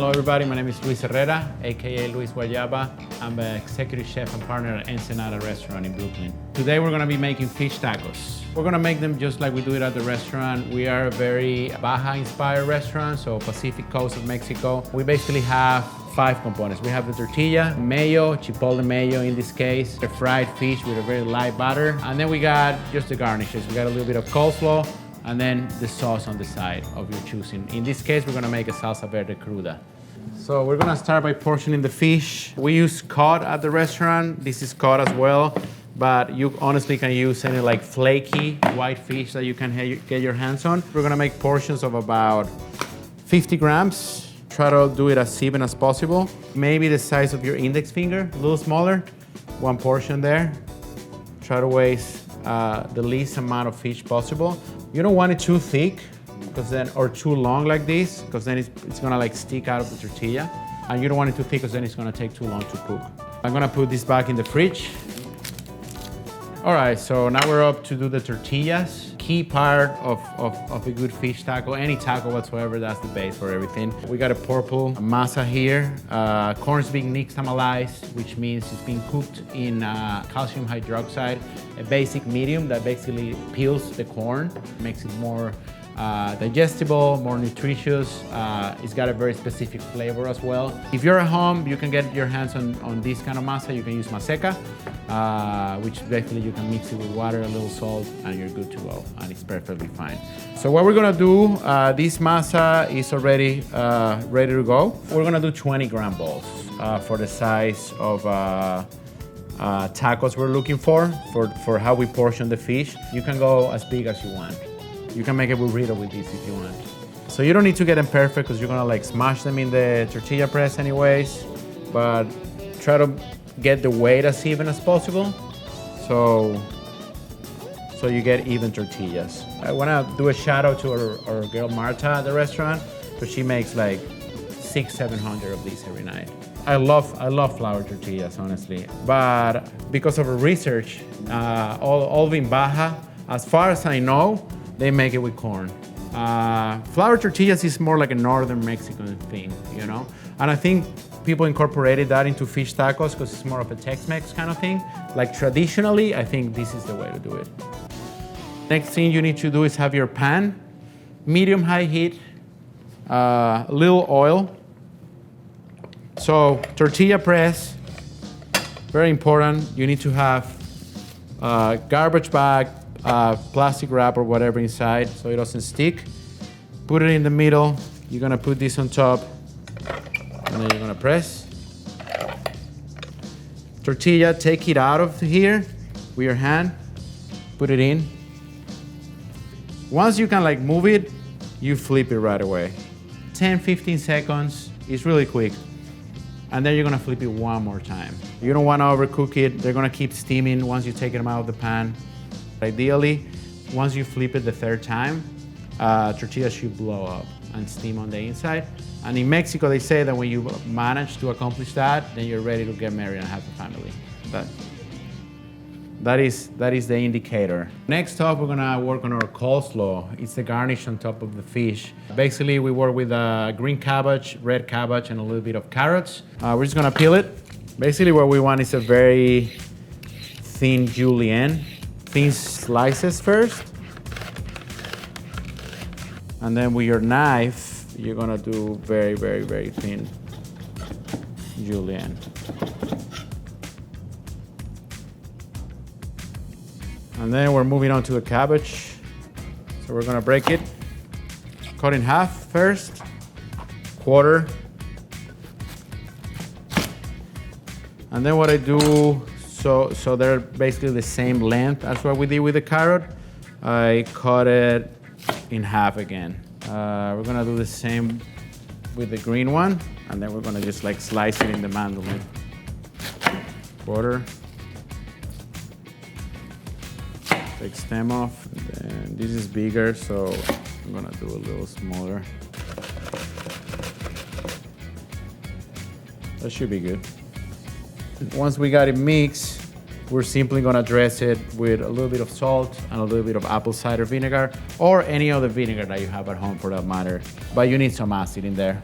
Hello everybody, my name is Luis Herrera, aka Luis Guayaba. I'm the executive chef and partner at Ensenada restaurant in Brooklyn. Today we're gonna be making fish tacos. We're gonna make them just like we do it at the restaurant. We are a very Baja inspired restaurant, so Pacific coast of Mexico. We basically have 5 components. We have the tortilla, mayo, chipotle mayo in this case, the fried fish with a very light batter, and then we got just the garnishes. We got a little bit of coleslaw, and then the sauce on the side of your choosing. In this case, we're gonna make a salsa verde cruda. So we're gonna start by portioning the fish. We use cod at the restaurant. This is cod as well, but you honestly can use any like flaky white fish that you can get your hands on. We're gonna make portions of about 50 grams. Try to do it as even as possible. Maybe the size of your index finger, a little smaller. 1 portion there. Try to waste the least amount of fish possible. You don't want it too thick, because then, or too long like this, because then it's gonna like stick out of the tortilla. And you don't want it too thick, because then it's gonna take too long to cook. I'm gonna put this back in the fridge. All right, so now we're up to do the tortillas. Key part of a good fish taco, any taco whatsoever, that's the base for everything. We got a purple masa here. Corn's being nixtamalized, which means it's being cooked in calcium hydroxide, a basic medium that basically peels the corn, makes it more digestible, more nutritious. It's got a very specific flavor as well. If you're at home, you can get your hands on this kind of masa. You can use maseca, which basically you can mix it with water, a little salt, and you're good to go, and it's perfectly fine. So what we're gonna do, this masa is already ready to go. We're gonna do 20-gram balls for the size of tacos we're looking for how we portion the fish. You can go as big as you want. You can make a burrito with this if you want. So you don't need to get them perfect, because you're gonna like smash them in the tortilla press anyways, but try to get the weight as even as possible, so you get even tortillas. I wanna do a shout out to our girl Marta at the restaurant, because she makes like 600-700 of these every night. I love flour tortillas, honestly, but because of her research, all in Baja, as far as I know, they make it with corn. Flour tortillas is more like a northern Mexican thing, you know? And I think people incorporated that into fish tacos because it's more of a Tex-Mex kind of thing. Like traditionally, I think this is the way to do it. Next thing you need to do is have your pan, medium-high heat, a little oil. So tortilla press, very important. You need to have a garbage bag, plastic wrap or whatever inside so it doesn't stick. Put it in the middle. You're gonna put this on top, and then you're gonna press. Tortilla, take it out of here with your hand, put it in. Once you can like move it, you flip it right away. 10-15 seconds, it's really quick. And then you're gonna flip it one more time. You don't wanna overcook it. They're gonna keep steaming once you take them out of the pan. Ideally, once you flip it the 3rd time, tortillas should blow up and steam on the inside. And in Mexico, they say that when you manage to accomplish that, then you're ready to get married and have a family. That is the indicator. Next up, we're gonna work on our coleslaw. It's the garnish on top of the fish. Basically, we work with green cabbage, red cabbage, and a little bit of carrots. We're just gonna peel it. Basically, what we want is a very thin julienne. Thin slices first, and then with your knife you're gonna do very, very, very thin julienne. And then we're moving on to the cabbage, so we're gonna break it, cut in half first, quarter, and then what I do, so they're basically the same length as what we did with the carrot. I cut it in half again. We're gonna do the same with the green one, and then we're gonna just like slice it in the mandolin. Quarter. Take stem off, and then this is bigger, so I'm gonna do a little smaller. That should be good. Once we got it mixed, we're simply gonna dress it with a little bit of salt and a little bit of apple cider vinegar, or any other vinegar that you have at home for that matter. But you need some acid in there.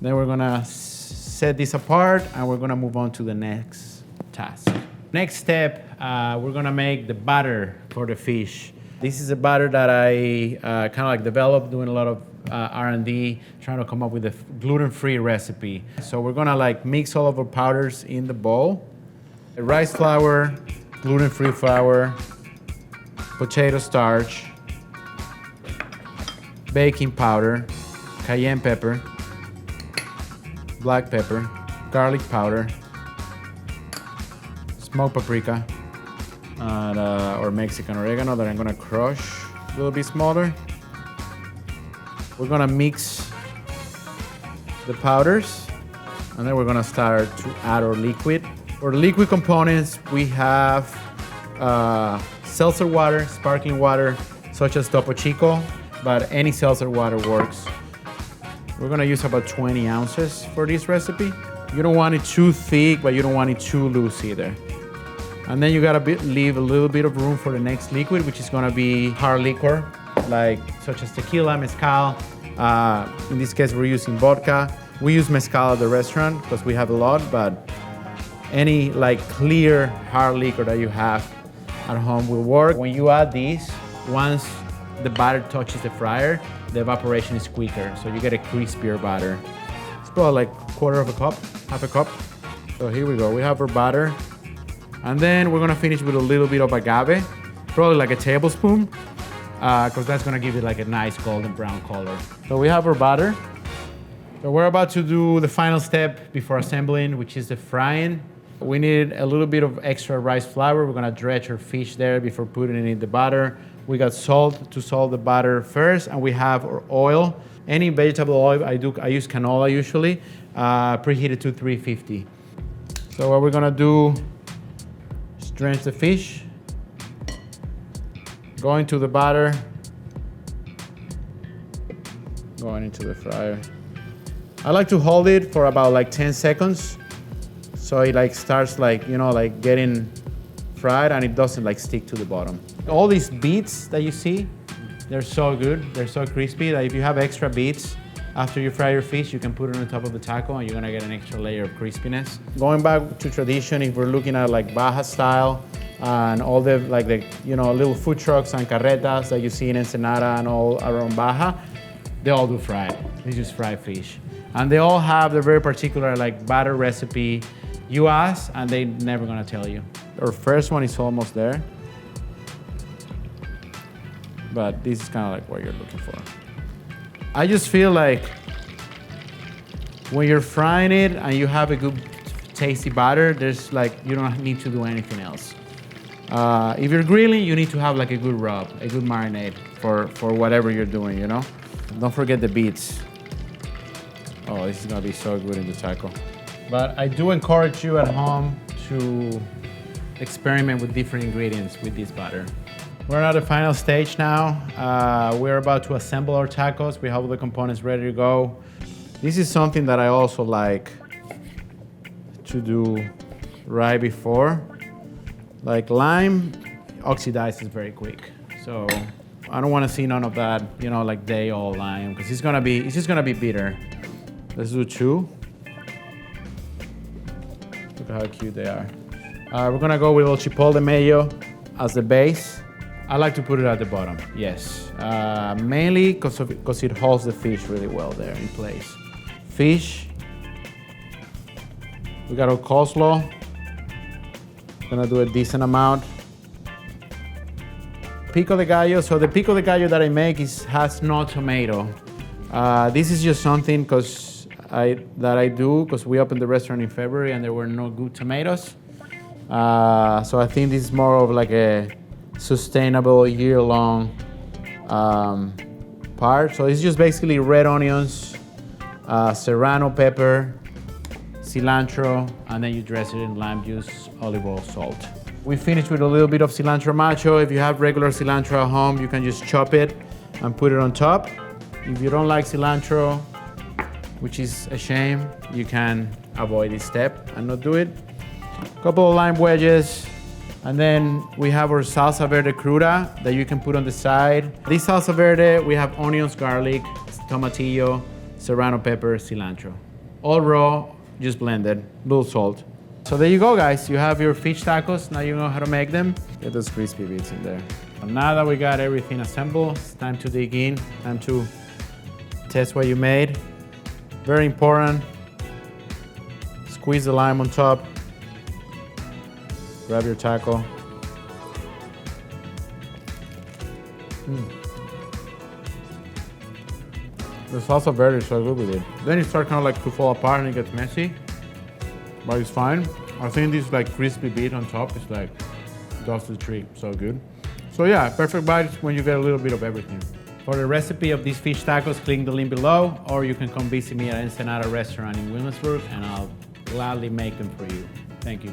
Then we're gonna set this apart and we're gonna move on to the next task. Next step, we're gonna make the batter for the fish. This is a batter that I kind of like developed doing a lot of R&D, trying to come up with a gluten-free recipe. So we're gonna like mix all of our powders in the bowl. Rice flour, gluten-free flour, potato starch, baking powder, cayenne pepper, black pepper, garlic powder, smoked paprika, and, or Mexican oregano that I'm gonna crush a little bit smaller. We're gonna mix the powders, and then we're gonna start to add our liquid. For the liquid components, we have seltzer water, sparkling water, such as Topo Chico, but any seltzer water works. We're gonna use about 20 ounces for this recipe. You don't want it too thick, but you don't want it too loose either. And then you gotta leave a little bit of room for the next liquid, which is gonna be hard liquor, like such as tequila, mezcal. In this case, we're using vodka. We use mezcal at the restaurant because we have a lot, but any like clear hard liquor that you have at home will work. When you add these, once the batter touches the fryer, the evaporation is quicker, so you get a crispier batter. It's probably like quarter of a cup, half a cup. So here we go, we have our batter. And then we're gonna finish with a little bit of agave, probably like a tablespoon, because that's gonna give it like a nice golden brown color. So we have our batter. So we're about to do the final step before assembling, which is the frying. We need a little bit of extra rice flour. We're gonna dredge our fish there before putting it in the batter. We got salt to salt the batter first, and we have our oil. Any vegetable oil, I use canola usually, preheated to 350. So what we're gonna do is drench the fish, go into the batter, going into the fryer. I like to hold it for about like 10 seconds. So it like starts like, you know, like getting fried and it doesn't like stick to the bottom. All these beets that you see, they're so good. They're so crispy that if you have extra beets after you fry your fish, you can put it on top of the taco and you're gonna get an extra layer of crispiness. Going back to tradition, if we're looking at like Baja style and all the like the, you know, little food trucks and carretas that you see in Ensenada and all around Baja, they all do fried. They just fry fish. And they all have their very particular like batter recipe. You ask and they're never gonna tell you. Our first one is almost there. But this is kind of like what you're looking for. I just feel like when you're frying it and you have a good tasty batter, there's like, you don't need to do anything else. If you're grilling, you need to have like a good rub, a good marinade for whatever you're doing, you know? Don't forget the beets. Oh, this is gonna be so good in the taco. But I do encourage you at home to experiment with different ingredients with this batter. We're at the final stage now. We're about to assemble our tacos. We have all the components ready to go. This is something that I also like to do right before. Like lime oxidizes very quick. So I don't want to see none of that, you know, like day old lime, because it's just gonna be bitter. Let's do 2. Look at how cute they are. We're gonna go with a little chipotle mayo as the base. I like to put it at the bottom, yes. Mainly because it holds the fish really well there in place. Fish. We got our coleslaw. Gonna do a decent amount. Pico de gallo. So the pico de gallo that I make has no tomato. This is just something that I do because we opened the restaurant in February and there were no good tomatoes. So I think this is more of like a sustainable year-long part. So it's just basically red onions, serrano pepper, cilantro, and then you dress it in lime juice, olive oil, salt. We finished with a little bit of cilantro macho. If you have regular cilantro at home, you can just chop it and put it on top. If you don't like cilantro, which is a shame, you can avoid this step and not do it. A couple of lime wedges, and then we have our salsa verde cruda that you can put on the side. This salsa verde, we have onions, garlic, tomatillo, serrano pepper, cilantro. all raw, just blended, little salt. So there you go, guys. You have your fish tacos. Now you know how to make them. Get those crispy bits in there. And now that we got everything assembled, it's time to dig in, time to test what you made. Very important. Squeeze the lime on top. Grab your taco. The salsa verde is so good with it. Then it starts kind of like to fall apart and it gets messy, but it's fine. I think this like crispy bit on top is like does the trick, so good. So yeah, perfect bites when you get a little bit of everything. For the recipe of these fish tacos, click the link below, or you can come visit me at Ensenada restaurant in Williamsburg and I'll gladly make them for you. Thank you.